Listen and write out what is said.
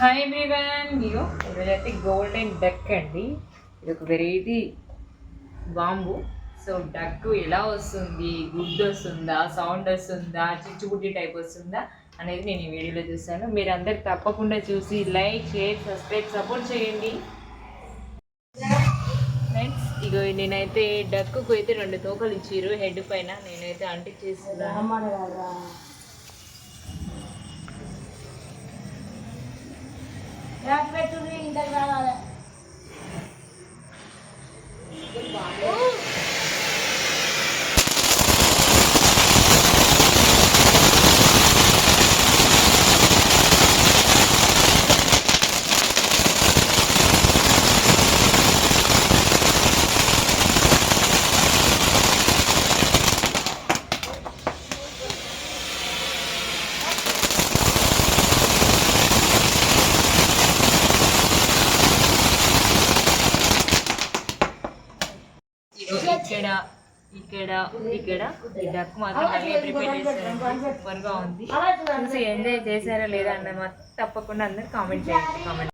Hi everyone, మీరు ఈరోజైతే golden duck అండి. ఇది ఒక వెరైటీ బాంబు. సో డక్ ఎలా వస్తుంది, గుడ్ వస్తుందా, సౌండ్ వస్తుందా, చిచ్చుబుడ్డి టైప్ వస్తుందా అనేది నేను ఈ వీడియోలో చూస్తాను. మీరు అందరు తప్పకుండా చూసి లైక్, షేర్, సబ్స్క్రైబ్, సపోర్ట్ చేయండి ఫ్రెండ్స్. ఇగో నేనైతే డక్కు అయితే 2 తోకలు ఇచ్చిర్రు హెడ్ పైన. నేనైతే అంటించేస్తున్నాను. ఇంతకు రావాలి. ఇక్కడ ఈ డక్ మాత్రం మళ్ళీ ప్రిపేర్ చేశారు. సూపర్గా ఉంది. చూసి ఎంజాయ్ చేశారా లేదా అన్న మాత్రం తప్పకుండా అందరు కామెంట్ చేయండి.